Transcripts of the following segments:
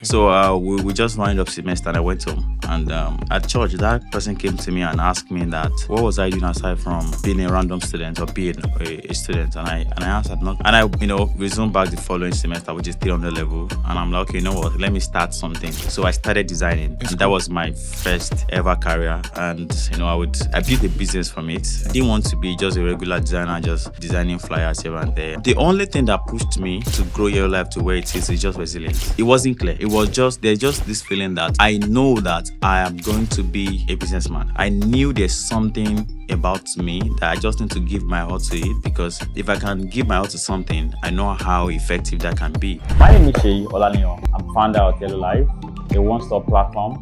So we just wound up semester and I went home. And at church, that person came to me and asked me that what was I doing aside from being a random student or being a student. And I answered not. And I resumed back the following semester, which is 300 level. And I'm like, okay, you know what? Let me start something. So I started designing. And that was my first ever career. And I built a business from it. I didn't want to be just a regular designer, just designing flyers here and there. The only thing that pushed me to grow Yellowlyfe to where it is just resilience. It wasn't clear. It was there's just this feeling that I know that I am going to be a businessman. I knew there's something about me that I just need to give my all to it, because if I can give my all to something, I know how effective that can be. My name is Seyi Olaniyan. I'm founder of Yellowlyfe, a one-stop platform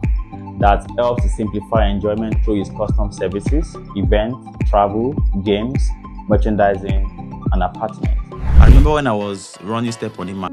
that helps to simplify enjoyment through its custom services, events, travel, games, merchandising, and apartments. I remember when I was running Step on it.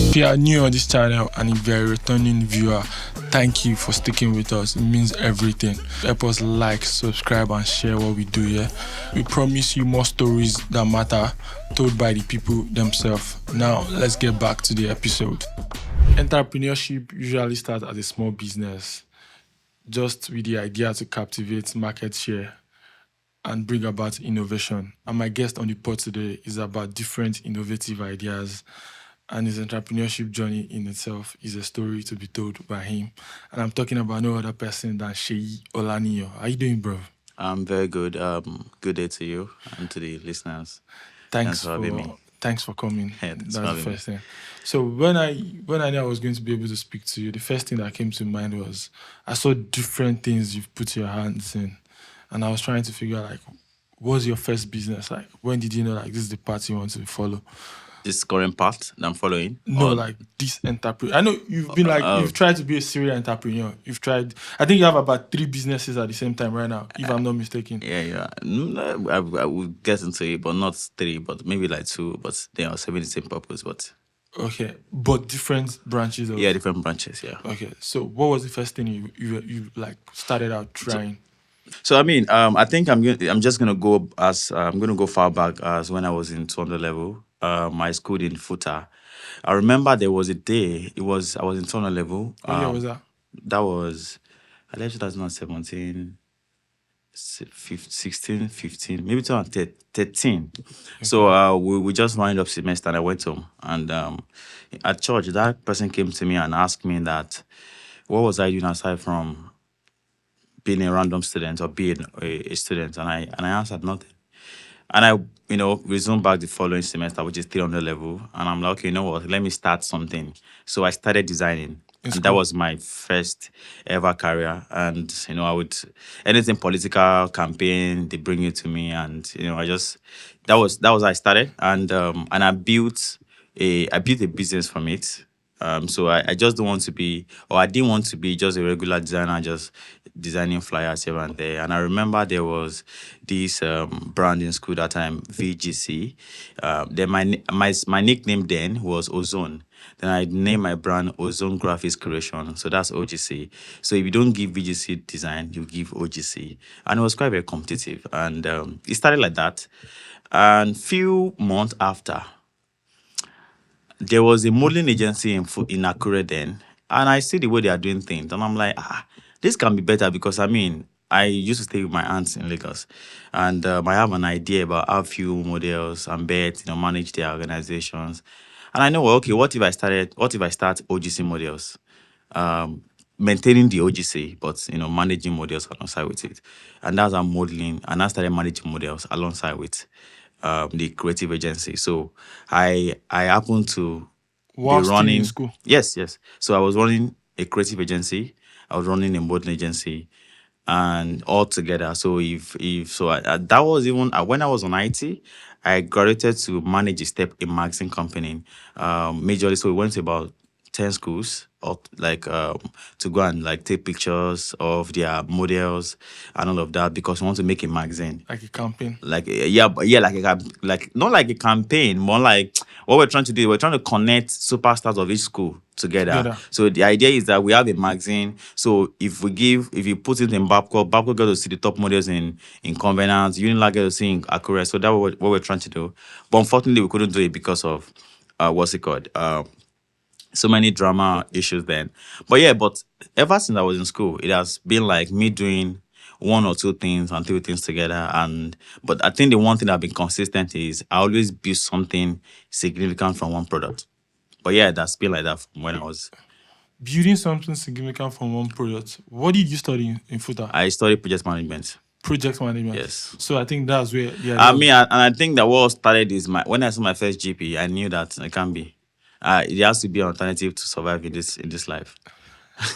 If you are new on this channel and if you're a returning viewer, thank you for sticking with us. It means everything. Help us like, subscribe, and share what we do here. We promise you more stories that matter, told by the people themselves. Now, let's get back to the episode. Entrepreneurship usually starts as a small business, just with the idea to captivate market share and bring about innovation. And my guest on the pod today is about different innovative ideas, and his entrepreneurship journey in itself is a story to be told by him. And I'm talking about no other person than Seyi Olaniyan. How you doing, bro? I'm very good. Good day to you and to the listeners. Thanks for having me. Thanks for coming. Yeah, That's the first thing. So when I knew I was going to be able to speak to you, the first thing that came to mind was I saw different things you've put your hands in, and I was trying to figure out, like, what was your first business? Like, when did you know, like, this is the path you want to follow? This current path that I'm following? No, like this entrepreneur. I know you've been you've tried to be a serial entrepreneur. You've tried. I think you have about 3 businesses at the same time right now, if I'm not mistaken. Yeah. No, I will get into it, but not 3, but maybe like 2. But they are serving the same purpose. But okay, but different branches. Different branches. Yeah. Okay, so what was the first thing you like started out trying? So I mean, I think I'm just gonna go I'm gonna go far back as when I was in 200 level. My school in FUTA. I remember there was a day. I was in 200 level. What year was that? That was, I left 2017, 16, 15, maybe 2013. Okay. So we just wind up semester and I went home. And at church, that person came to me and asked me that what was I doing aside from being a random student or being a student. And I answered nothing. And I resumed back the following semester, which is 300 level. And I'm like, okay, you know what? Let me start something. So I started designing. And that was my first ever career. And, I would, anything political campaign, they bring it to me. And, that was how I started. And I built a business from it. So I just don't want to be, or I didn't want to be just a regular designer, just designing flyers here and there. And I remember there was this brand in school that time, VGC. Then my nickname then was Ozone. Then I named my brand Ozone Graphics Creation. So that's OGC. So if you don't give VGC design, you give OGC. And it was quite very competitive. And it started like that. And few months after, there was a modeling agency in Akure then, and I see the way they are doing things, and I'm like, this can be better, because I used to stay with my aunts in Lagos, and I have an idea about how few models and beds, manage their organizations, and I know, okay, what if I start OGC models, maintaining the OGC, but managing models alongside with it, and that's how modeling, and I started managing models alongside with the creative agency. So I happened to be running in school. Yes. So I was running a creative agency. I was running a modeling agency, and all together. So that was even when I was on IT, I graduated to manage a step in magazine company, majorly. So we went to about 10 schools, like to go and like take pictures of their models and all of that, because we want to make a magazine. Like a campaign. Like yeah, but yeah, like not like a campaign, more like what we're trying to do. We're trying to connect superstars of each school together. Together. So the idea is that we have a magazine. So if you put it in Babcock get to see the top models in Convenance, Unilag get to see in Akure. So that's what we're trying to do. But unfortunately, we couldn't do it because of what's it called? So many drama issues then. But yeah, but ever since I was in school, it has been like me doing one or two things and three things together. And but I think the one thing that I've been consistent is I always build something significant from one product. But yeah, that's been like that from when I was. Building something significant from one product. What did you study in FUTA? I studied project management. Project management. Yes. So I think that's where the idea I mean, and I think that what started is when I saw my first GP, I knew that it can be. It has to be an alternative to survive in this life.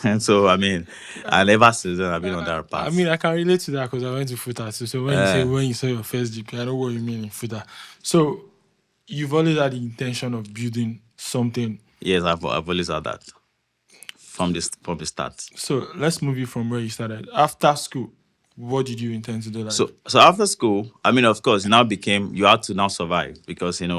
And so I mean, and ever since then I've been on that path. I mean, I can relate to that because I went to FUTA too. So when you say when you saw your first GP, I know what you mean in FUTA. So you've always had the intention of building something. Yes, I've always had that from the start. So let's move you from where you started. After school, what did you intend to do? Like, So after school, I mean, of course, it now became you had to now survive, because when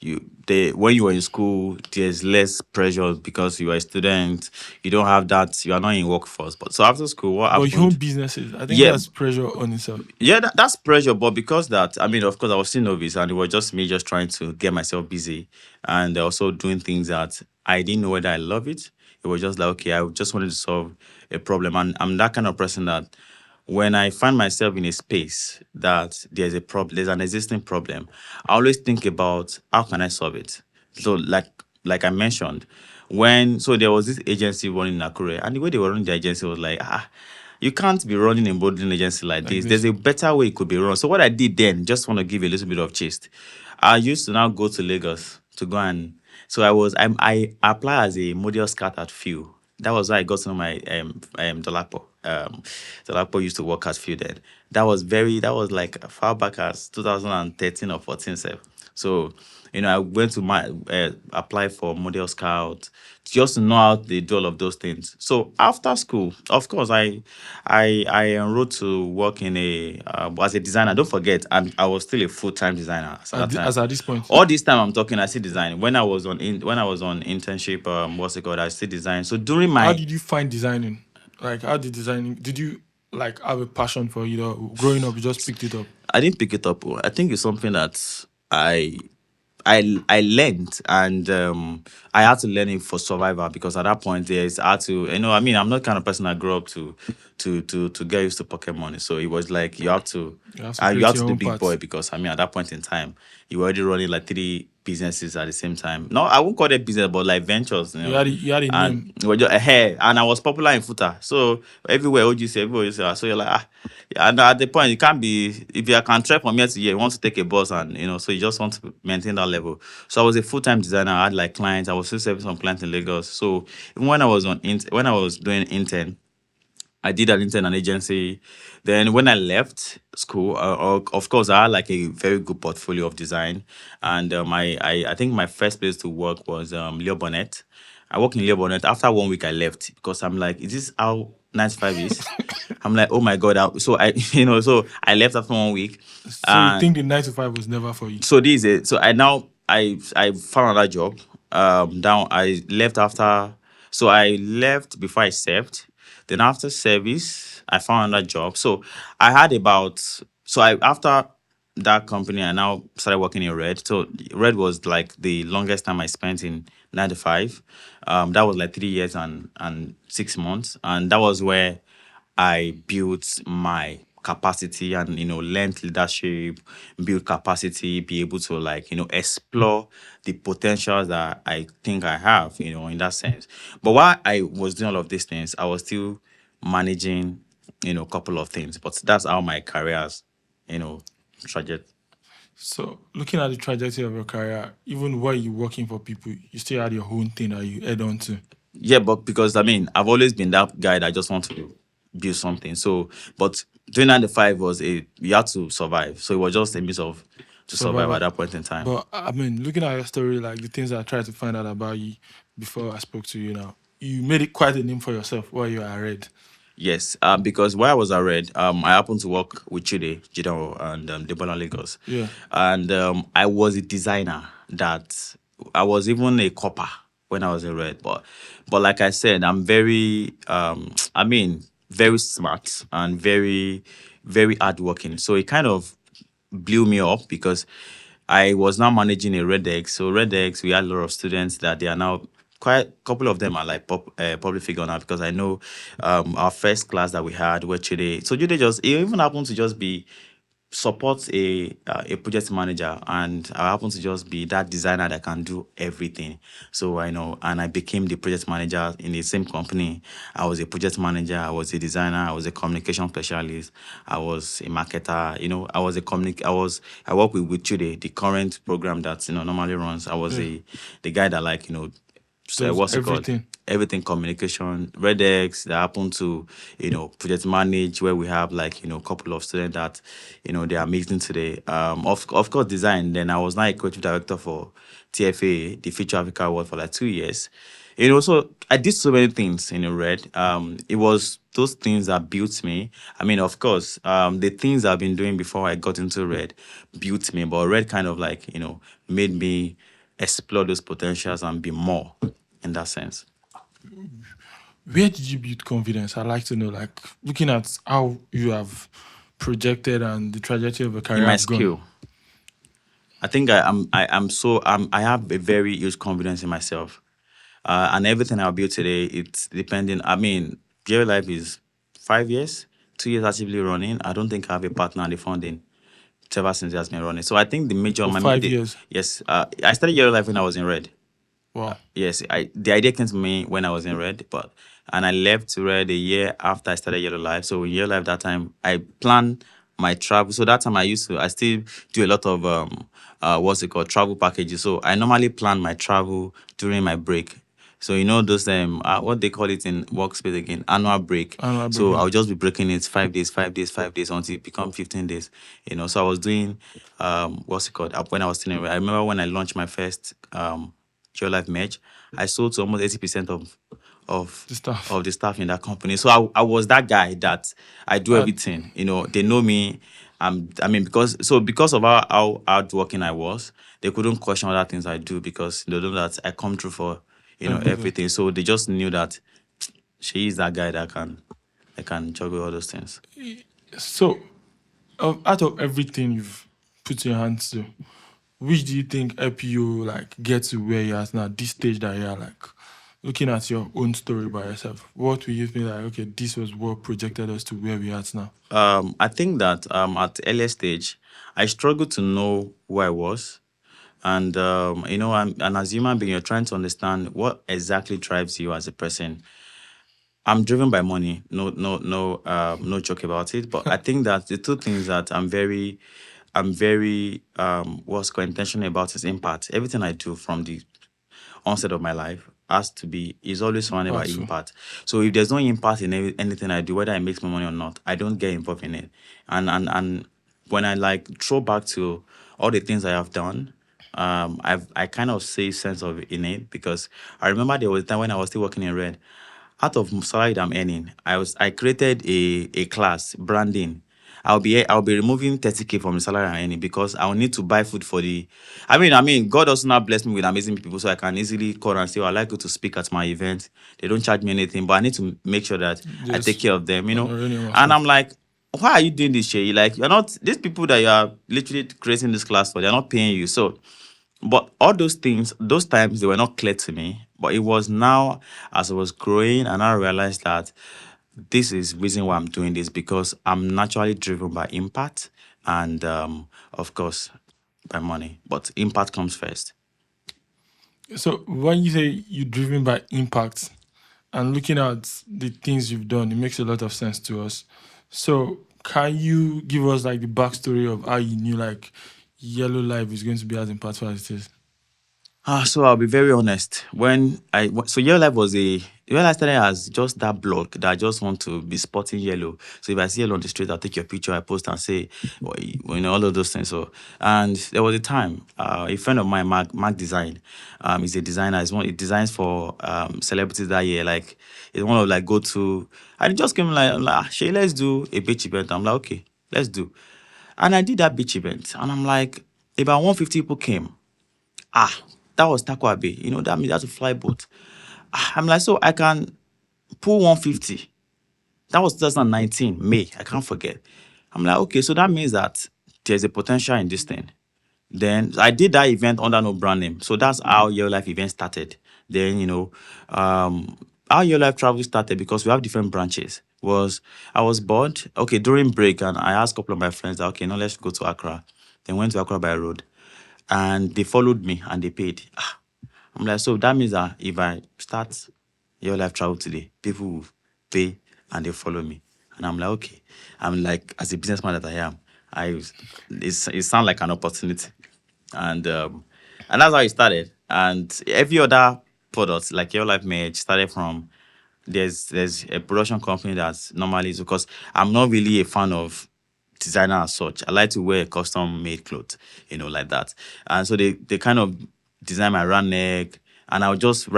you were in school, there's less pressure because you are a student. You don't have that. You are not in workforce. But so after school, what but happened? your own businesses, I think Yeah. that's pressure on itself. Yeah, that's pressure, but because that, I mean, of course, I was still novice, and it was just me just trying to get myself busy, and also doing things that I didn't know whether I love it. It was just like, okay, I just wanted to solve a problem, and I'm that kind of person that when I find myself in a space that there's a problem, there's an existing problem, I always think about how can I solve it. So like I mentioned, there was this agency running in Akure, and the way they were running the agency was like, you can't be running a modeling agency like this. There's a better way it could be run. So what I did then, just want to give a little bit of gist. I used to now go to Lagos to go and so I apply as a model scout at FUTA. That was why I got to know my Dolapo. Dolapo used to work at FUTA then. That was like far back as 2013 or 14. So, I went to apply for model scout just to know how they do all of those things. So after school, of course, I enrolled to work in as a designer. Don't forget, I was still a full-time designer at that time. As at this point, All this time I'm talking, I still design. When I was on internship, what's it called? I still design. So during my how did you find designing? Like, how did designing? Did you like have a passion for it, or growing up you just picked it up? I didn't pick it up. I think it's something that I learned, and I had to learn it for survival, because at that point there's had to I mean, I'm not the kind of person that grew up to get used to pocket money. So it was like you have to create your do own big path. boy, because I mean at that point in time you were already running like 3 businesses at the same time. No, I won't call it business, but like ventures. You had a and name. it was just and I was popular in FUTA. So everywhere everywhere you say, so you're like yeah, and at the point you can't be if you can trek from here to here, you want to take a bus, and so you just want to maintain that level. So I was a full-time designer. I had like clients. I was still serving some clients in Lagos. So even when I was when I was doing intern, I did an intern an agency. Then when I left school, of course, I had like a very good portfolio of design, and I think my first place to work was Leo Bonnet. I worked in Leo Bonnet. After 1 week, I left, because I'm like, is this how 9 to 5 is? I'm like, oh my god! So I so I left after 1 week. So you think the 9 to 5 was never for you? So this is it. So I found another job. Down I left after. So I left before I served. Then after service, I found another job. So I had about. So I after that company, I now started working in Red. So Red was like the longest time I spent in 9 to 5. That was like 3 years and 6 months, and that was where I built my capacity and learned leadership, build capacity, be able to like explore the potentials that I think I have, in that sense. But while I was doing all of these things, I was still managing, a couple of things. But that's how my career has, trajectory. So looking at the trajectory of your career, even while you're working for people, you still had your own thing that you head on to. Yeah, but because I mean, I've always been that guy that just want to build something. So, but doing 9 to 5 was a you had to survive. So it was just a means of to survive at Survivor. that point in time. But I mean, looking at your story, like the things I tried to find out about you before I spoke to you now, you made it quite a name for yourself while you are red. Yes, because while I was at Red, I happened to work with Chide, Jidao, and Debola Lagos. Yeah. And I was a designer that I was even a copper when I was in Red. But like I said, I'm very, I mean, very smart and very, very hardworking. So it kind of blew me up because I was now managing a Redex. So Redex, we had a lot of students that they are now quite a couple of them are like public figure now because I know our first class that we had where Chide. So Chide just it even happened to just be support a project manager, and I happen to just be that designer that can do everything. So I know, and I became the project manager in the same company. I was a project manager, I was a designer, I was a communication specialist, I was a marketer. I was I work with Chude, the current program that normally runs. I was Yeah. the guy that so Does what's it called? everything. Everything communication, Redex that happen to, project manage where we have a couple of students that, they are meeting today. Of course design. Then I was now a creative director for TFA, the Future Africa Award for like 2 years. So I did so many things in Red. It was those things that built me. I mean, of course, the things I've been doing before I got into Red built me, but Red kind of made me explore those potentials and be more in that sense. Where did you build confidence? I'd like to know, like, looking at how you have projected and the trajectory of your In career my have gone. skill, I think I have a very huge confidence in myself. And everything I build today, it's depending. I mean, Yellowlyfe is 5 years, 2 years actively running. I don't think I have a partner in the funding ever since it has been running. So I think the major, For my five the, years. yes, I started Yellowlife when I was in red. Wow. Yes, the idea came to me when I was in red, and I left red a year after I started Yellow Life. So in Yellow Life that time, I planned my travel. So that time I still do a lot of what's it called, travel packages. So I normally plan my travel during my break. So those what they call it in workspace again, annual break. And I So begin. I'll just be breaking it 5 days, 5 days, 5 days until it become 15 days. So I was doing what's it called when I was still in red. I remember when I launched my first Your Life merch, I sold to almost 80% of The stuff. of the staff in that company. So I was that guy that I do That everything. They know me. I mean, because of how hardworking I was, they couldn't question other things I do because they know that I come through for everything. everything. So they just knew that she is that guy that can juggle all those things. So, out of everything you've put your hands to, which do you think help you like get to where you're at now, this stage that you're like looking at your own story by yourself? What will you think like, okay, this was what projected us to where we're at now? I think that at the earlier stage, I struggled to know who I was. And and as a human being, you're trying to understand what exactly drives you as a person. I'm driven by money. No joke about it. But I think that the two things that I'm very what's called intentional about is impact. Everything I do from the onset of my life has to be is always surrounded by Impactful. impact. So if there's no impact in anything I do, whether it makes me money or not, I don't get involved in it. And when I throw back to all the things I have done, I kind of see sense of in it because I remember there was a time when I was still working in red. Out of salary that I'm earning, I created a class branding. I'll be removing 30K from the salary I'm earning because I'll need to buy food for the. I mean, God also now blessed me with amazing people, so I can easily call and say, "Oh, I'd like you to speak at my event." They don't charge me anything, but I need to make sure that I take Just care of them. honoring of And I'm stuff. like, why are you doing this, Shay? Like, you're not these people that you are literally creating this class for. They're not paying you, so. But all those things, those times, they were not clear to me. But it was now as I was growing, and I realized that this is reason why I'm doing this because I'm naturally driven by impact and, of course, by money. But impact comes first. So when you say you're driven by impact and looking at the things you've done, it makes a lot of sense to us. So can you give us like the backstory of how you knew like Yellow Life is going to be as impactful as it is? So I'll be very honest. So Yellow Life was when I started as just that blog that I just want to be sporting yellow. So if I see yellow on the street, I'll take your picture, I post and say, all of those things. So and there was a time, a friend of mine, Mark Design, he's a designer. He designs for celebrities that year. Like it's one of like go to. And it just came like, Shay, let's do a beach event. I'm like, okay, let's do. And I did that beach event, and I'm like, about 150 people came. Ah, that was Takwa Bay. That means that's a fly boat. I'm like, so I can pull 150. That was 2019, May. I can't forget. I'm like, okay, so that means that there's a potential in this thing. Then I did that event under no brand name. So that's how Your Life event started. Then, how Your Life travel started because we have different branches. I was bored, okay, during break, and I asked a couple of my friends, okay, now let's go to Accra. Then went to Accra by road. And they followed me and they paid. I'm like, so that means that if I start Your Life Travel today, people will pay and they follow me. And I'm like, okay. I'm like, as a businessman that I am, it sounds like an opportunity. And that's how it started. And every other product, like Your Life Merge, started from there's a production company that's normally because I'm not really a fan of designer as such. I like to wear custom made clothes, like that. And so they kind of design my round neck, and I would just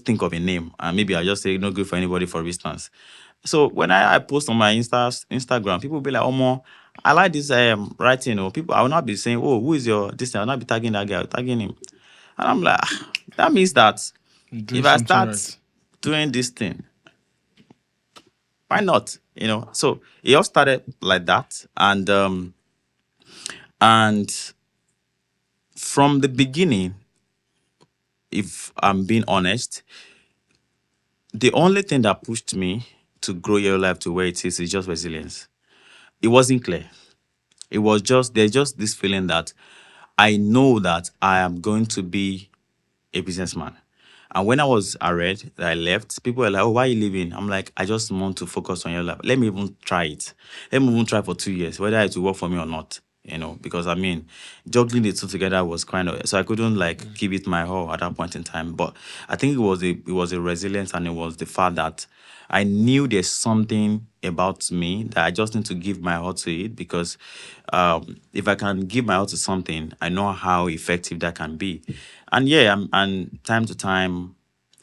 think of a name, and maybe I'll just say no good for anybody, for instance. So when I post on my Instagram, people will be like, oh more, I like this writing, or people I will not be saying, oh, who is your this thing? I'll not be tagging that guy, tagging him. And I'm like, that means that You're doing if I something start right. doing this thing, why not? So it all started like that. And from the beginning, if I'm being honest, the only thing that pushed me to grow your life to where it is just resilience. It wasn't clear. It was just there's just this feeling that I know that I am going to be a businessman. And when I was arrayed, that I left, people were like, oh, why are you leaving? I'm like, I just want to focus on your life. Let me even try it. Let me even try for 2 years, whether it will work for me or not. Because I mean, juggling the two together was kind of so I couldn't like give it my all at that point in time. But I think it was a resilience, and it was the fact that I knew there's something about me that I just need to give my all to it because if I can give my all to something, I know how effective that can be. And yeah, and time to time,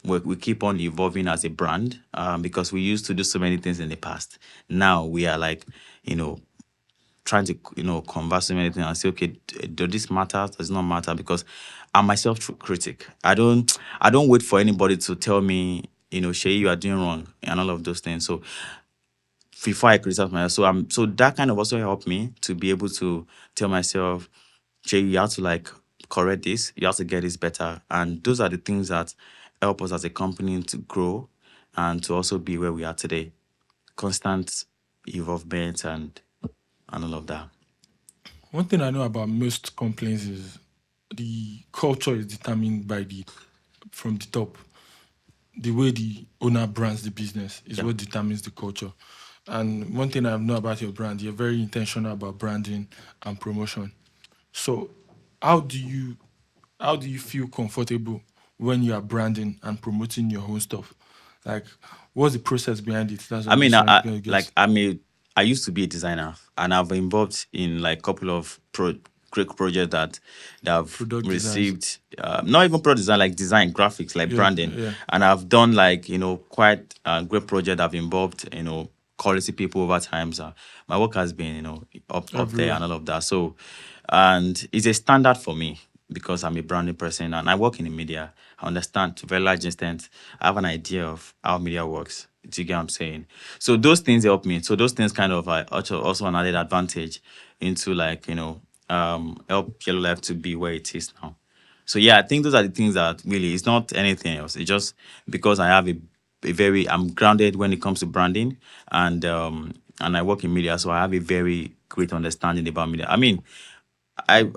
we keep on evolving as a brand because we used to do so many things in the past. Now we are like, you know, trying to, converse so many things and say, okay, does this matter? Does it not matter? Because I'm myself critic. I don't wait for anybody to tell me, Shay, you are doing wrong and all of those things. So before I criticize myself. So that kind of also helped me to be able to tell myself, Jay, you have to like correct this, you have to get this better. And those are the things that help us as a company to grow and to also be where we are today. Constant involvement and all of that. One thing I know about most complaints is the culture is determined from the top. The way the owner brands the business is Yeah. what determines the culture. And one thing I know about your brand, you're very intentional about branding and promotion. So how do you how do you feel comfortable when you are branding and promoting your own stuff? Like, what's the process behind it? That's what I I'm mean, just trying to like guess. I used to be a designer, and I've been involved in like a couple of great projects that have Product designs. received not even product design, like design graphics, like Yeah, branding, yeah. and I've done like quite great project that have involved quality people over times. My work has been up there Everywhere. and all of that. So, and it's a standard for me because I'm a branding person and I work in the media. I understand to a very large extent. I have an idea of how media works. Do you get what I'm saying? So those things help me. So those things kind of also an added advantage into like help Yellowlyfe to be where it is now. So yeah, I think those are the things that really it's not anything else. It's just because I have I'm grounded when it comes to branding and I work in media, so I have a very great understanding about media. I mean, I'm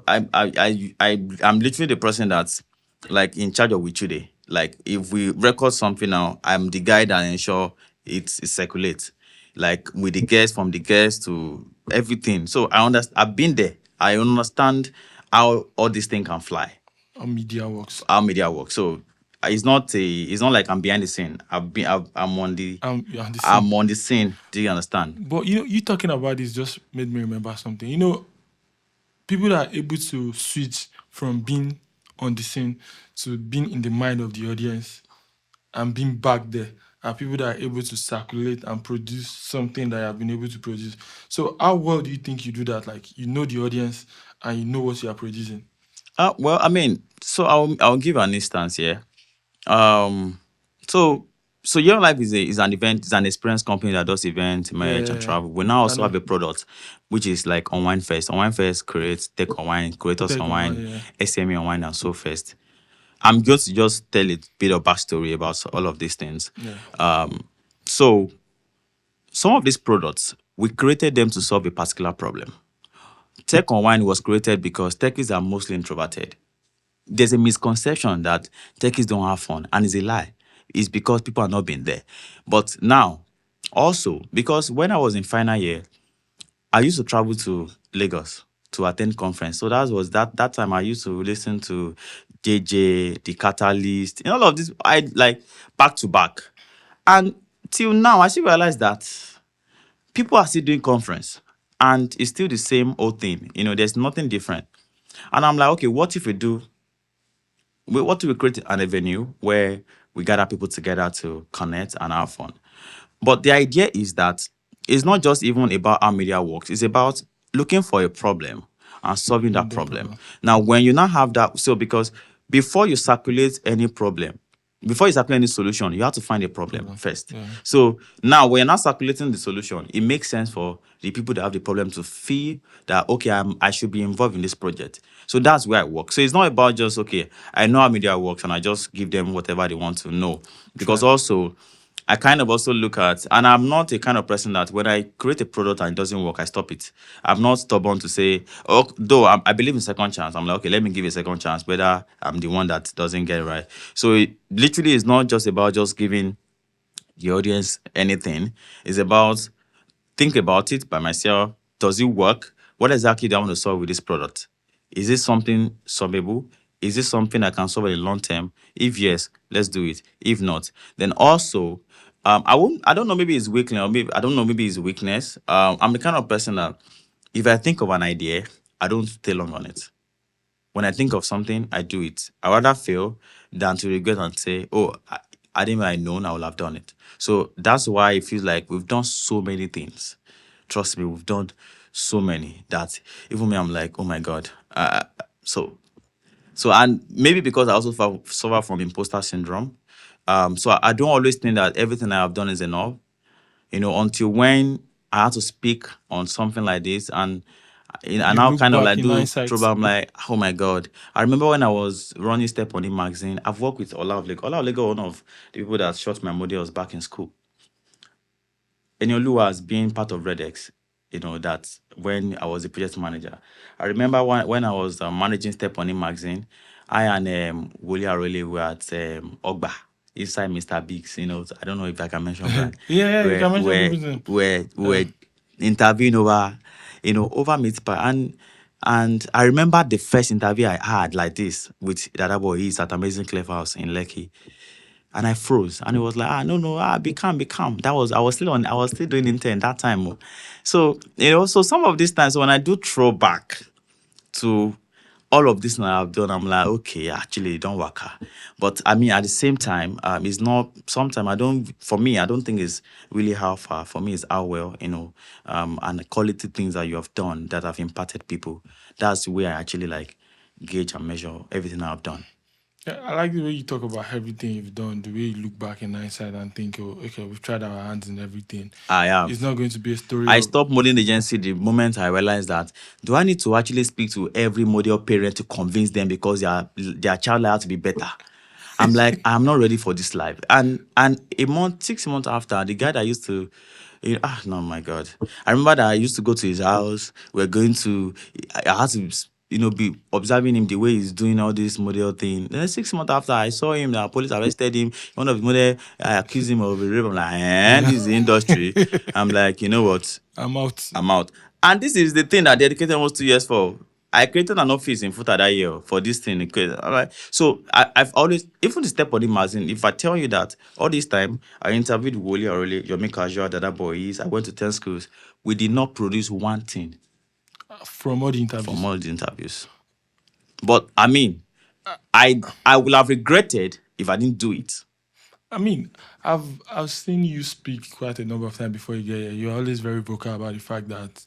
literally the person that's like in charge of Wichude. Like if we record something now, I'm the guy that ensure it circulates. Like with the guests, from the guests to everything. So I understand. I've been there. I understand how all this thing can fly. How media works. how media works. So it's not like I'm behind the scene. I'm on the You understand? I'm on the scene. Do you understand? But you talking about this just made me remember something. People that are able to switch from being on the scene to being in the mind of the audience and being back there are people that are able to circulate and produce something that you have been able to produce. So how well do you think you do that? Like you know the audience and you know what you are producing. Well, I mean, so I'll give an instance here. Um, so Yellowlyfe is an event, is an experience company that does event, merch, and Yeah, travel. We now I also know. have a product, which is like Online Fest. Online Fest creates Tech Online, Creators Take on, Online, yeah. SME Online, and So Fest. I'm going to just tell a bit of backstory about all of these things. Yeah. So some of these products, we created them to solve a particular problem. Tech Online was created because techies are mostly introverted. There's a misconception that techies don't have fun, and it's a lie. It's because people are not being there. But now, also, because when I was in final year, I used to travel to Lagos to attend conference. So that time I used to listen to JJ, The Catalyst, and all of this I like back to back. And till now, I still realize that people are still doing conference and it's still the same old thing. There's nothing different. And I'm like, okay, what if we create an avenue where we gather people together to connect and have fun? But the idea is that it's not just even about how media works, it's about looking for a problem and solving that No problem. problem. Now, when you now have that, so because before you circulate any problem, before you circulate any solution, you have to find a problem Problem. first. Yeah. So now, when you're not circulating the solution, it makes sense for the people that have the problem to feel that, okay, I should be involved in this project. So that's where I work. So it's not about just, okay, I know how media works and I just give them whatever they want to know. Because Try. also, I kind of also look at, and I'm not a kind of person that when I create a product and it doesn't work, I stop it. I'm not stubborn to say, oh, though I believe in second chance. I'm like, okay, let me give it a second chance, whether I'm the one that doesn't get it right. So it literally is not just about just giving the audience anything. It's about think about it by myself. Does it work? What exactly do I want to solve with this product? Is this something solvable? Is this something I can solve in the long term? If yes, let's do it. If not, then also, I don't know, maybe it's weakness, or maybe I don't know, maybe it's weakness. I'm the kind of person that if I think of an idea, I don't stay long on it. When I think of something, I do it. I rather fail than to regret and say, oh, I didn't I known I would have done it. So that's why it feels like we've done so many things. Trust me, we've done so many that even me, I'm like, oh my God. So and maybe because I also suffer from imposter syndrome. So I don't always think that everything I have done is enough, until when I had to speak on something like this and I You now look kind of back like in do hindsight. trouble. I'm like, oh my God. I remember when I was running Step on It magazine, I've worked with Olavlego. Olavlego, one of the people that shot my models back in school. Enioluwa as being part of Redex, that when I was a project manager. I remember when I was managing Step on It magazine, I and Woliarole were at Ogba inside Mr. Biggs. I don't know if I can mention brand. Yeah, you Where can mention where people's name. where interviewing over, over meat pie. And I remember the first interview I had like this with the other boy. He's at Amazing Clever House in Lekki. And I froze. And it was like, no, be calm, be calm. I was still doing intern that time. Oh. So, so some of these times when I do throw back to all of this that I've done, I'm like, okay, actually, it don't work. But I mean, at the same time, it's not, sometimes for me, I don't think it's really how far. For me, it's how well, and the quality things that you have done that have impacted people. That's where I actually like gauge and measure everything I've done. Yeah, I like the way you talk about everything you've done, the way you look back in hindsight and think, oh, okay, we've tried our hands in everything. I It's have. not going to be a story I of stopped modeling agency the moment I realized that do I need to actually speak to every model parent to convince them because their child had to be better? I'm like, I'm not ready for this life. And 6 months after, the guy that used to no, my God. I remember that I used to go to his house. We're going to I had to be observing him the way he's doing all this model thing. Then 6 months after I saw him, the police arrested him. One of the model accused him of a rape. I'm like, this is the industry. I'm like, you know what? I'm out. I'm out. And this is the thing that I dedicated almost 2 years for. I created an office in FUTA that year for this thing. All right. So I've always, even the step on the magazine, if I tell you that all this time I interviewed Woliarole, Yomi Casual, the other boys, I went to 10 schools, we did not produce one thing From all the interviews. from all the interviews. But I mean, I would have regretted if I didn't do it. I mean, I've seen you speak quite a number of times before you get here. You're always very vocal about the fact that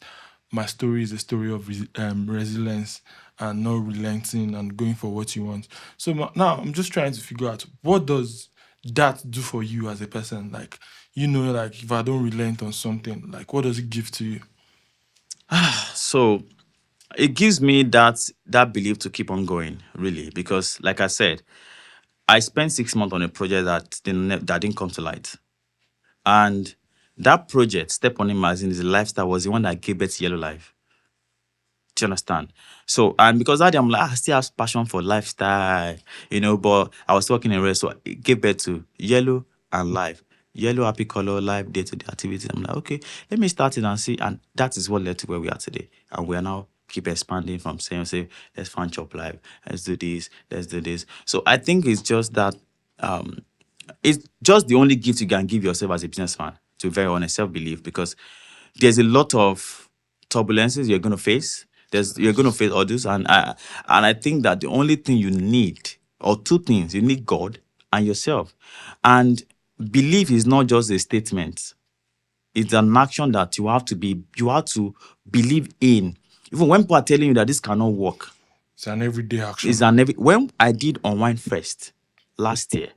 my story is a story of resilience and not relenting and going for what you want. So now I'm just trying to figure out, what does that do for you as a person? Like, like if I don't relent on something, like what does it give to you? So it gives me that belief to keep on going, really, because like I said, I spent 6 months on a project that didn't come to light. And that project, Step on It Magazine, is a lifestyle, was the one that gave birth to Yellowlyfe. Do you understand? So, and because that day I'm like, I still have passion for lifestyle, but I was working in rest, so it gave birth to Yellow and Life. Yellow, happy color, life, day-to-day activities. I'm like, okay, let me start it and see. And that is what led to where we are today. And we are now keep expanding from saying, let's find Chop Life, let's do this, let's do this. So I think it's just that it's just the only gift you can give yourself as a businessman, to be very honest, self-belief, because there's a lot of turbulences you're going to face. You're going to face others, and I think that the only thing you need, or two things, you need God and yourself. And belief is not just a statement; it's an action that you have to believe in. Even when people are telling you that this cannot work, It's an everyday action. when I did Unwind Fest last year,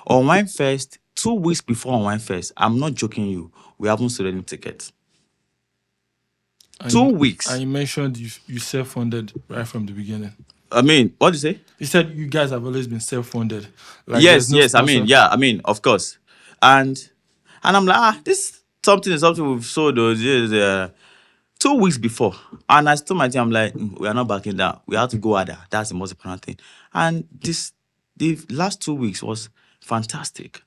Unwind Fest, 2 weeks before Unwind Fest, I'm not joking you, we haven't sold any tickets. And 2 weeks. And you mentioned you self-funded right from the beginning. I mean, what do you say? You said you guys have always been self-funded. Like, Yes, there's no yes. sponsor. I mean, of course. And I'm like, this something is something we've sold those years, 2 weeks before. And I told my team, I'm like, we are not backing down. We have to go harder. That's the most important thing. And the last 2 weeks was fantastic,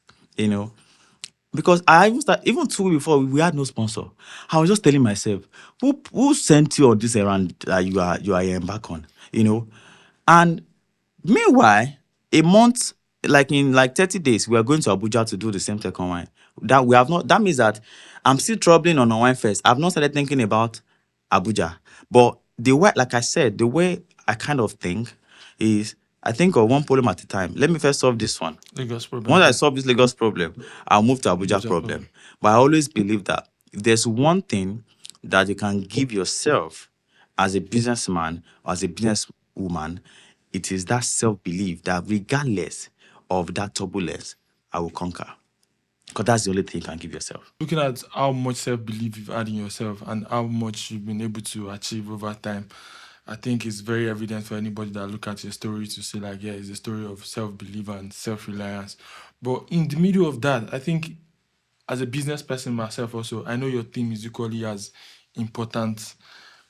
because I even 2 weeks before, we had no sponsor. I was just telling myself, who sent you on this errand that you are embark on, And meanwhile, a month, like in 30 days, we are going to Abuja to do the same tech online. That means that I'm still troubling on online first. I've not started thinking about Abuja. But the way, like I said, the way I kind of think is, I think of one problem at a time. Let me first solve this one. Lagos problem. Once I solve this Lagos problem, I'll move to Abuja Abuja problem. problem. But I always believe that if there's one thing that you can give yourself as a businessman or as a businesswoman, it is that self-belief that regardless of that turbulence, I will conquer. Because that's the only thing you can give yourself. Looking at how much self-belief you've had in yourself and how much you've been able to achieve over time, I think it's very evident for anybody that look at your story to say, like, yeah, it's a story of self-belief and self-reliance. But in the middle of that, I think as a business person myself also, I know your team is equally as important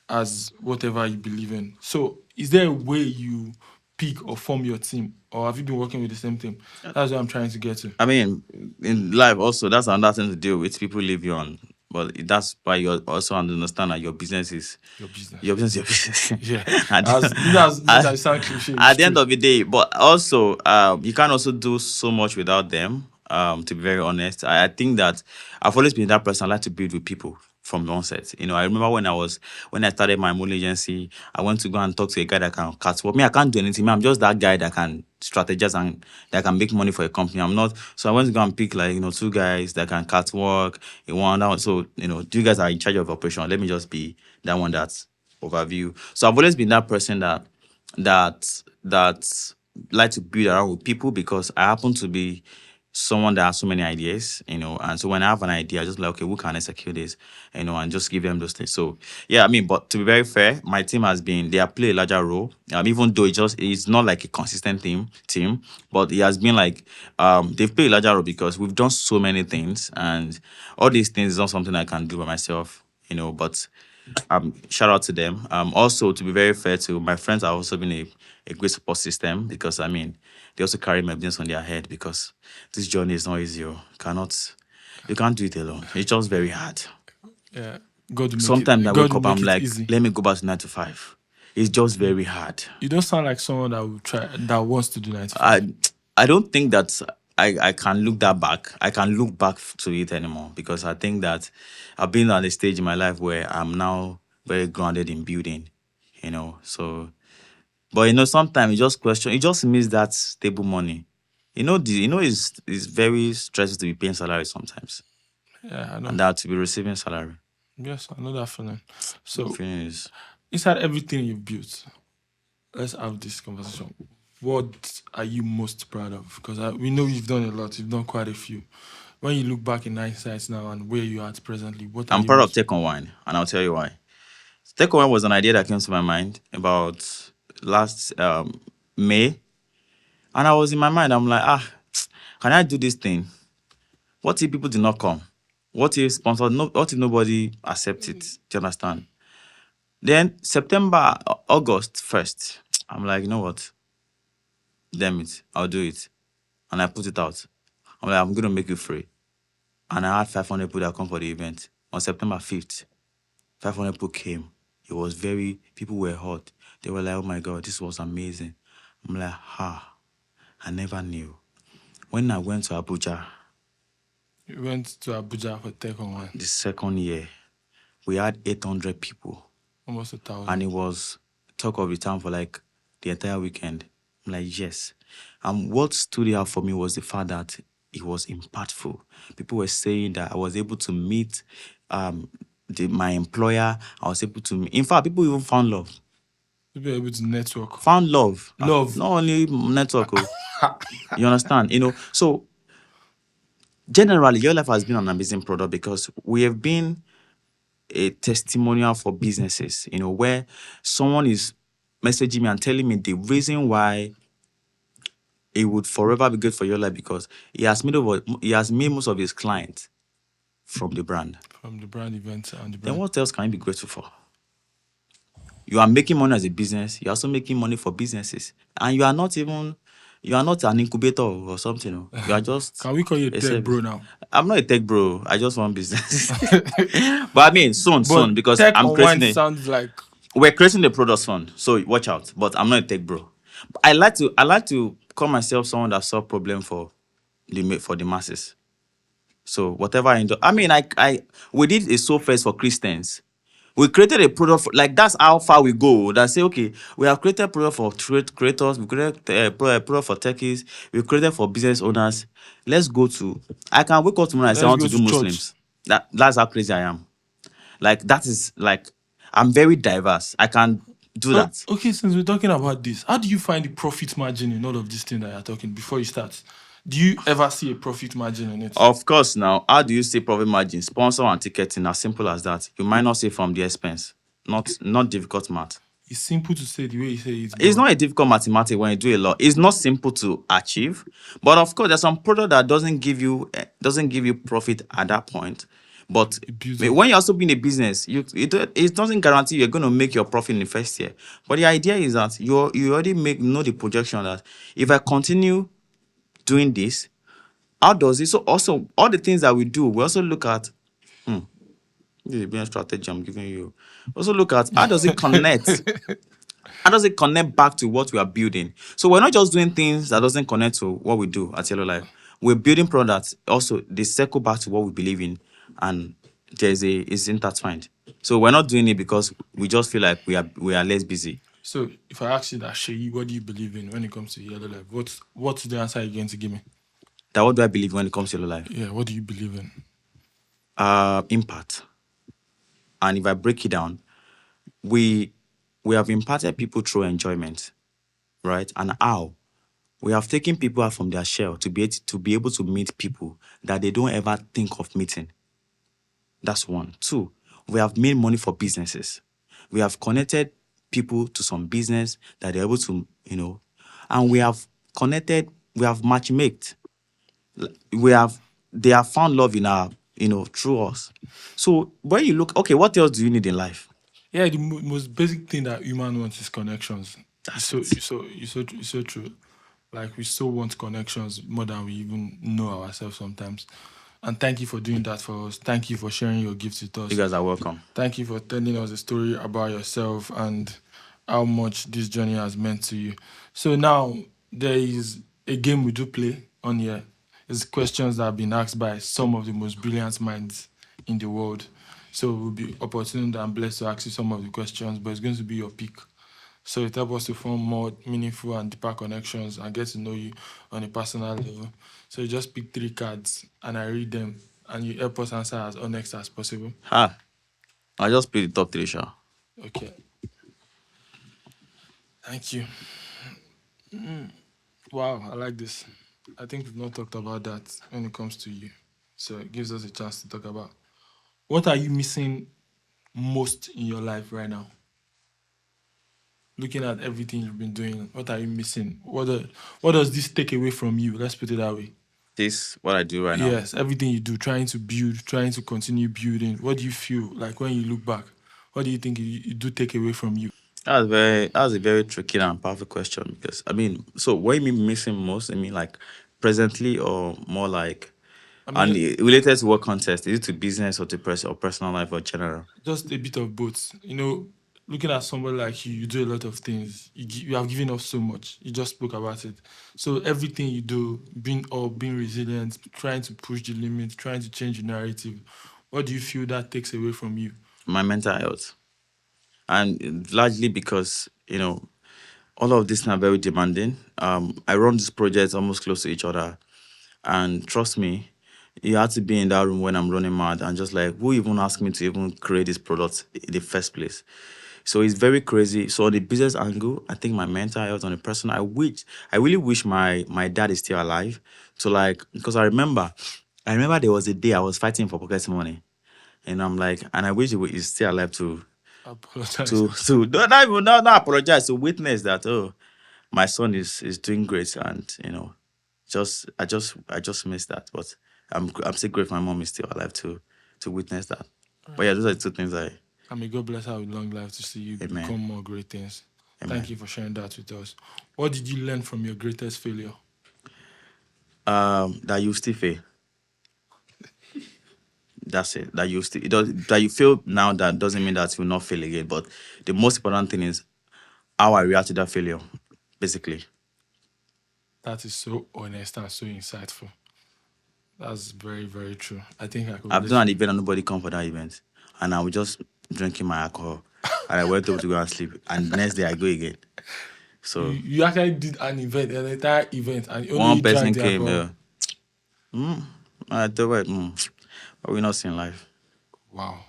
as whatever you believe in. So is there a way you pick or form your team, or have you been working with the same team? That's what I'm trying to get to. I mean, in life also, that's another thing to deal with. People leave you on. But that's why you also understand that your business is Your business. your business. Your business. Yeah. And- That sounds cliche. at the end of the day, but also you can't also do so much without them. To be very honest, I think that I've always been that person. I like to build with people from the onset. I remember when I started my own agency, I went to go and talk to a guy that can catwalk. Me, I can't do anything. Me, I'm just that guy that can strategize and that can make money for a company. I'm not. So I went to go and pick two guys that can catwalk. So you guys are in charge of operation. Let me just be that one that's overview. So I've always been that person that like to build around with people, because I happen to be someone that has so many ideas, and so when I have an idea, I just like, okay, who can execute this, and just give them those things. So yeah, I mean, but to be very fair, my team they have played a larger role, even though it's not like a consistent team, but it has been like they've played a larger role because we've done so many things, and all these things is not something I can do by myself, but shout out to them. Also, to be very fair to my friends, have also been a great support system, because I mean, they also carry my business on their head, because this journey is not easy. You can't do it alone. It's just very hard. Yeah. God will make Sometimes it, I God wake will up, make I'm it like, easy. let me go back to 9 to 5. It's just very hard. You don't sound like someone that wants to do 9 to 5. I don't think that I can look that back. I can look back to it anymore because I think that I've been at a stage in my life where I'm now very grounded in building, So, but sometimes you just question, you just miss that stable money. It's very stressful to be paying salary sometimes, Yeah, I know. and that to be receiving salary. Yes, I know that feeling. The So, feeling is inside everything you've built, let's have this conversation. What are you most proud of? Because we know you've done a lot. You've done quite a few. When you look back in hindsight now and where you are at presently, what are I'm you proud of most Take on Wine, and I'll tell you why. Take on Wine was an idea that came to my mind about last May, and I was in my mind. I'm like, can I do this thing? What if people did not come? What if sponsor? No, what if nobody accept it? Do you understand? Then September, August 1st, I'm like, you know what? Damn it, I'll do it, and I put it out. I'm like, I'm gonna make it free, and I had 500 people that come for the event on September 5th. 500 people came. It was people were hot. They were like, oh my God, this was amazing. I'm like, I never knew. When I went to Abuja, You went to Abuja for Tech on One. the second year, we had 800 people. Almost 1,000. And it was talk of the town for like the entire weekend. I'm like, yes. And what stood out for me was the fact that it was impactful. People were saying that I was able to meet my employer. I was able to in fact, people even found love. People were able to network. Found love. Love. Not only network. You understand? So generally, Yellowlyfe has been an amazing product because we have been a testimonial for businesses, where someone is messaging me and telling me the reason why it would forever be good for your life because he has made most of his clients from the brand. From the brand events and the brand. Then what else can you be grateful for? You are making money as a business. You're also making money for businesses. And you are not an incubator or something. You are just... Can we call you a tech bro now? I'm not a tech bro. I just want business. But I mean, soon, because I'm creating it. Sounds like... We're creating the product soon, so watch out. But I'm not a tech bro. But I like to call myself someone that solve problem for the masses. So whatever I do, I mean, we did a soap fest for Christians. We created a product that's how far we go. That say, okay, we have created a product for creators. We created a product for techies. We created for business owners. Let's go to. I can wake up tomorrow and say I want to do Muslims. That's how crazy I am. That is I'm very diverse. I can do that. Okay, since we're talking about this, how do you find the profit margin in all of this thing that you're talking before you start? Do you ever see a profit margin in it? Of course. Now, how do you see profit margin? Sponsor and ticketing, as simple as that. You might not say from the expense. Not difficult math. It's simple to say the way you say it. It's not a difficult mathematics when you do a lot. It's not simple to achieve. But of course, there's some product that doesn't give you profit at that point. But when you're also being a business, it doesn't guarantee you're going to make your profit in the first year. But the idea is that you already know the projection that if I continue doing this, how does it? So also all the things that we do, we also look at. This is a business strategy I'm giving you. Also look at how does it connect. How does it connect back to what we are building? So we're not just doing things that doesn't connect to what we do at Yellowlyfe. We're building products. Also, they circle back to what we believe in, and it's intertwined. So we're not doing it because we just feel like we are less busy. So if I ask you that, Seyi, what do you believe in when it comes to Yellowlyfe? What's the answer you're going to give me? That what do I believe when it comes to Yellowlyfe? Yeah, what do you believe in? Impact. And if I break it down, we have impacted people through enjoyment, right? And how? We have taken people out from their shell to be able to meet people that they don't ever think of meeting. That's one. Two, we have made money for businesses. We have connected people to some business that they're able to, and we have matchmaked. They have found love in our, through us. So when you look, okay, what else do you need in life? Yeah, the most basic thing that human wants is connections. It's so true. Like we so want connections more than we even know ourselves sometimes. And thank you for doing that for us. Thank you for sharing your gifts with us. You guys are welcome. Thank you for telling us a story about yourself and how much this journey has meant to you. So now there is a game we do play on here. It's questions that have been asked by some of the most brilliant minds in the world. So we'll be opportune and blessed to ask you some of the questions, but it's going to be your pick. So it helps us to form more meaningful and deeper connections and get to know you on a personal level. So you just pick three cards and I read them and you help us answer as honest as possible. Ha! I just picked the top three, sure. Okay. Thank you. Wow, I like this. I think we've not talked about that when it comes to you. So it gives us a chance to talk about what are you missing most in your life right now? Looking at everything you've been doing, what are you missing? What does this take away from you? Let's put it that way. This what I do right now. Yes, everything you do, trying to build, trying to continue building. What do you feel like when you look back? What do you think you do take away from you? That's a very tricky and powerful question because I mean, so what you mean missing most? I mean, like presently or more like I and mean, related to what context? Is it to business or to personal life or general? just a bit of both. Looking at somebody like you do a lot of things. You have given up so much. You just spoke about it. So everything you do, being resilient, trying to push the limit, trying to change the narrative. What do you feel that takes away from you? My mental health, and largely because all of this are very demanding. I run these projects almost close to each other, and trust me, you had to be in that room when I'm running mad and just like, who even asked me to even create this product in the first place? So it's very crazy. So on the business angle, I think my mental health on the personal, I really wish my dad is still alive. So like, because I remember there was a day I was fighting for pocket money, and I'm like, and I wish he's still alive I apologize. to not apologize, to witness that, oh, my son is doing great, and I just missed that. But I'm still grateful my mom is still alive to witness that. But yeah, those are the two things And may God bless her with long life to see you amen. become more great things. Thank Amen. you for sharing that with us. What did you learn from your greatest failure? That you still fail. That's it. That you still it does that you fail now, that doesn't mean that you will not fail again. But the most important thing is how I react to that failure, basically. That is so honest and so insightful. That's very, very true. I think I could I've done relate. an event and nobody come for that event. And I was just drinking my alcohol. And I went over to go and sleep. And the next day I go again. You, So you actually did an entire event, and only one you drank person the came alcohol. here. I thought, well, but we're not seeing life. Wow.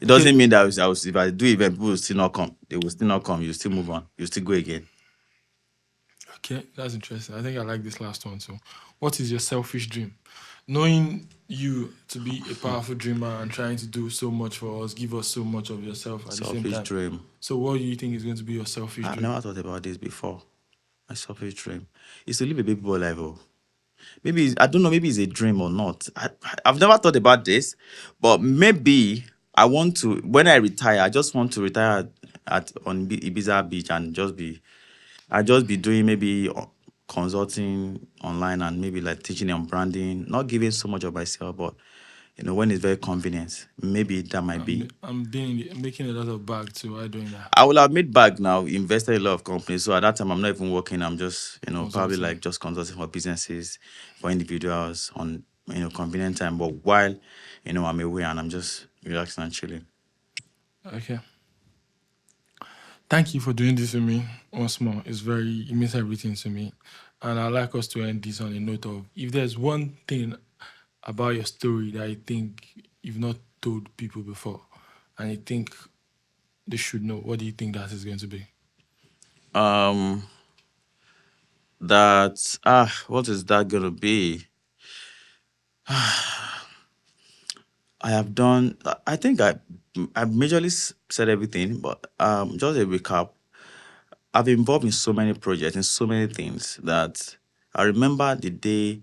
It Okay. doesn't mean that if I do event, people will still not come. They will still not come. You still move on. You still go again. Okay, that's interesting. I think I like this last one too. What is your selfish dream? Knowing you to be a powerful dreamer and trying to do so much for us, give us so much of yourself at the same Selfish time. dream. So, what do you think is going to be your selfish I've dream? never thought about this before. My selfish dream is to live a baby boy life. Oh. Maybe I don't know. Maybe it's a dream or not. I've never thought about this, but maybe I want to. When I retire, I just want to retire at on Ibiza Beach and just be doing maybe consulting online and maybe like teaching on branding, not giving so much of myself, but when it's very convenient, maybe that might be. Making a lot of bag too. Why doing that? I will have made back now, invested in a lot of companies. So at that time, I'm not even working. I'm just, probably Consulting. like just consulting for businesses, for individuals on, convenient time. But while, I'm away and I'm just relaxing and chilling. Okay. Thank you for doing this with me once more. It means everything to me. And I'd like us to end this on a note of if there's one thing about your story that I think you've not told people before and you think they should know, what do you think that is going to be? Um, what is that gonna be? I have done. I think I've majorly said everything, but just a recap. I've been involved in so many projects and so many things that I remember the day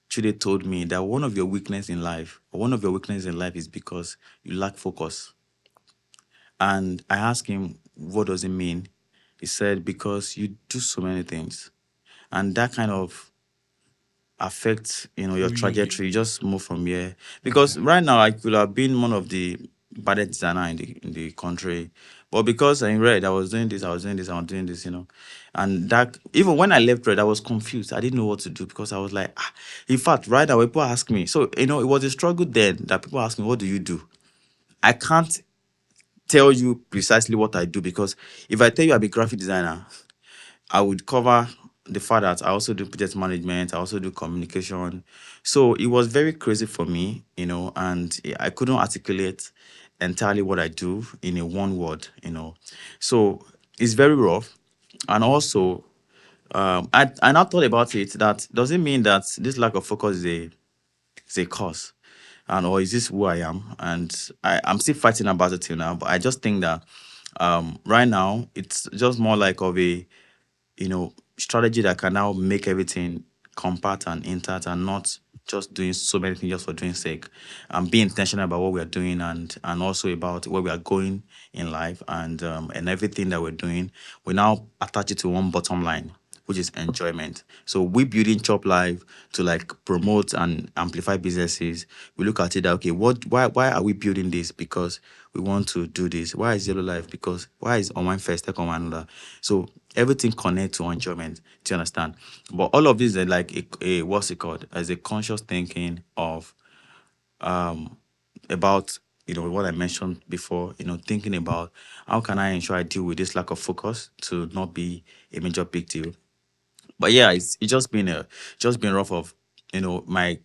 Chude told me that one of your weaknesses in life is because you lack focus. And I asked him, what does it mean? He said, because you do so many things. And that kind of affects, your You, trajectory. You just move from here. okay. Because right now I could have been one of the baddest designer in the country. But because in Red, I was doing this, I was doing this, I was doing this, And that even when I left Red, I was confused. I didn't know what to do because I was like, in fact, right now, when people ask me, so it was a struggle then that people ask me, what do you do? I can't tell you precisely what I do because if I tell you I'm a graphic designer, I would cover the fact that I also do project management, I also do communication. So it was very crazy for me, and I couldn't articulate entirely what I do in a one word. So it's very rough. And also, I now thought about it that doesn't mean that this lack of focus is a cause. And or is this who I am? And I'm still fighting about it till now, but I just think that right now it's just more like of a strategy that can now make everything compact and intact and not just doing so many things just for doing sake. And be intentional about what we are doing and also about where we are going in life and everything that we're doing. We now attach it to one bottom line, which is enjoyment. So we building Chop Life to like promote and amplify businesses. We look at it that okay, why are we building this? Because we want to do this. Why is Yellowlyfe? Because why is on one first, take on one another? So everything connects to enjoyment. Do you understand? But all of this is like a what's it called? As a conscious thinking of about what I mentioned before, thinking about how can I ensure I deal with this lack of focus to not be a major big deal. But yeah, it's just been rough of my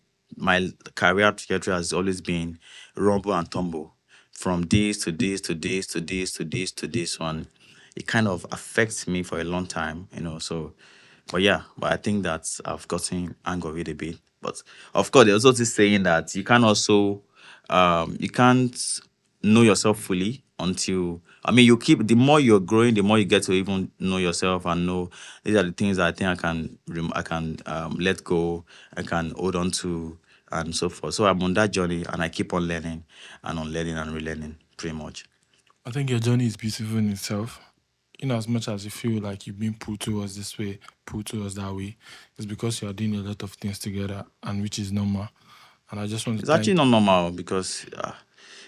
career trajectory has always been rumble and tumble from this to this to this to this to this to this one. It kind of affects me for a long time. So but yeah, but I think that I've gotten angry with a bit. But of course, there's also this saying that you can't know yourself fully until you keep the more you're growing, the more you get to even know yourself and know these are the things that I think I can let go, I can hold on to and so forth. So I'm on that journey and I keep on learning and unlearning and relearning pretty much. I think your journey is beautiful in itself. In as much as you feel like you've been pulled towards this way, pulled towards that way, it's because you are doing a lot of things together, and which is normal. And I just want to It's actually thank. not normal because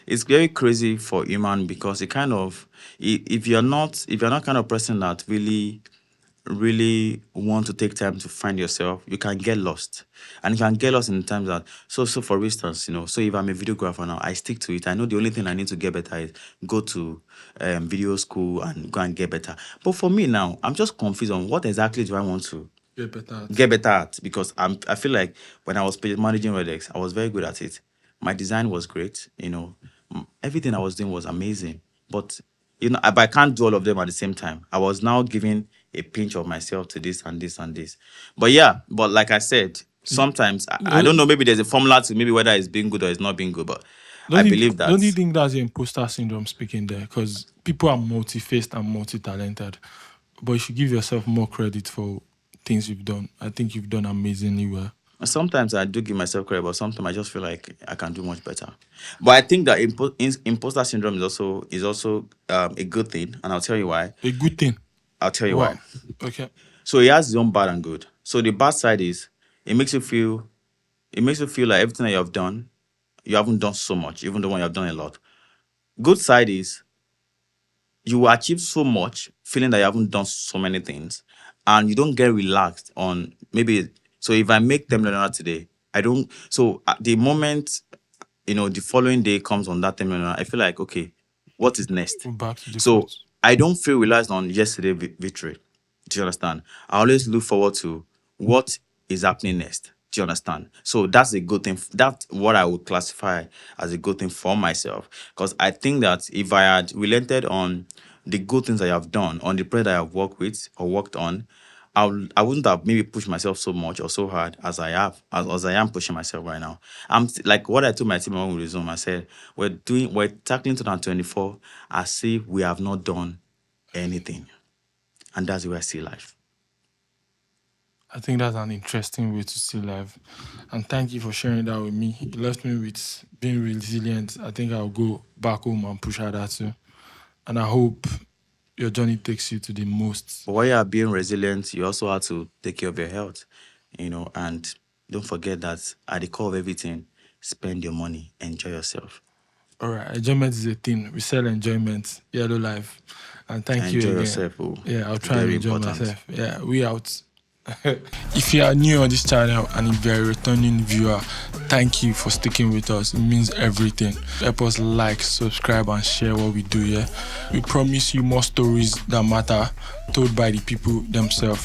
it's very crazy for human because it kind of if you're not kind of person that really want to take time to find yourself, you can get lost. And you can get lost in times that so for instance, so if I'm a videographer now, I stick to it. I know the only thing I need to get better is go to video school and go and get better. But for me now, I'm just confused on what exactly do I want to Get better at. get better at because I feel like when I was managing Redex, I was very good at it. My design was great. Everything I was doing was amazing. But but I can't do all of them at the same time. I was now giving a pinch of myself to this and this and this. But yeah, but like I said, sometimes I don't Don't know, maybe there's a formula to maybe whether it's being good or it's not being good, but I you, believe that don't you think that's the imposter syndrome speaking there? Because people are multi-faced and multi-talented, but you should give yourself more credit for things you've done. I think you've done amazingly well. sometimes I do give myself credit, but sometimes I just feel like I can do much better. But I think that imposter syndrome is also a good thing, and I'll tell you why. A good thing. I'll tell you why. Wow. Okay. So it has its own bad and good. So the bad side is it makes you feel it makes you feel like everything that you have done, you haven't done so much, even though when you have done a lot. Good side is you will achieve so much feeling that you haven't done so many things and you don't get relaxed on maybe so if I make $10 million today, I don't so at the moment the following day comes on that 10 million, I feel like, okay, what is next? We're back to the So course. I don't feel relaxed on yesterday victory. Do you understand? I always look forward to what is happening next. Do you understand? So that's a good thing. That's what I would classify as a good thing for myself. Because I think that if I had relented on the good things I have done, on the project I have worked with or worked on, I wouldn't have maybe pushed myself so much or so hard as I have, as I am pushing myself right now. Like what I told my team when we resumed, I said, we're tackling 2024 as if we have not done anything. And that's the way I see life. I think that's an interesting way to see life. And thank you for sharing that with me. You left me with being resilient. I think I'll go back home and push harder too. And I hope your journey takes you to the most. But while you are being resilient, you also have to take care of your health, and don't forget that at the core of everything, spend your money, enjoy yourself. All right, enjoyment is a thing. We sell enjoyment. Yellowlyfe. And thank you Enjoy again. yourself. Oh. Yeah, I'll try and Very enjoy important. myself. Yeah, we out. If you are new on this channel and if you're a returning viewer, thank you for sticking with us. It means everything. Help us like, subscribe, and share what we do here. We promise you more stories that matter, told by the people themselves.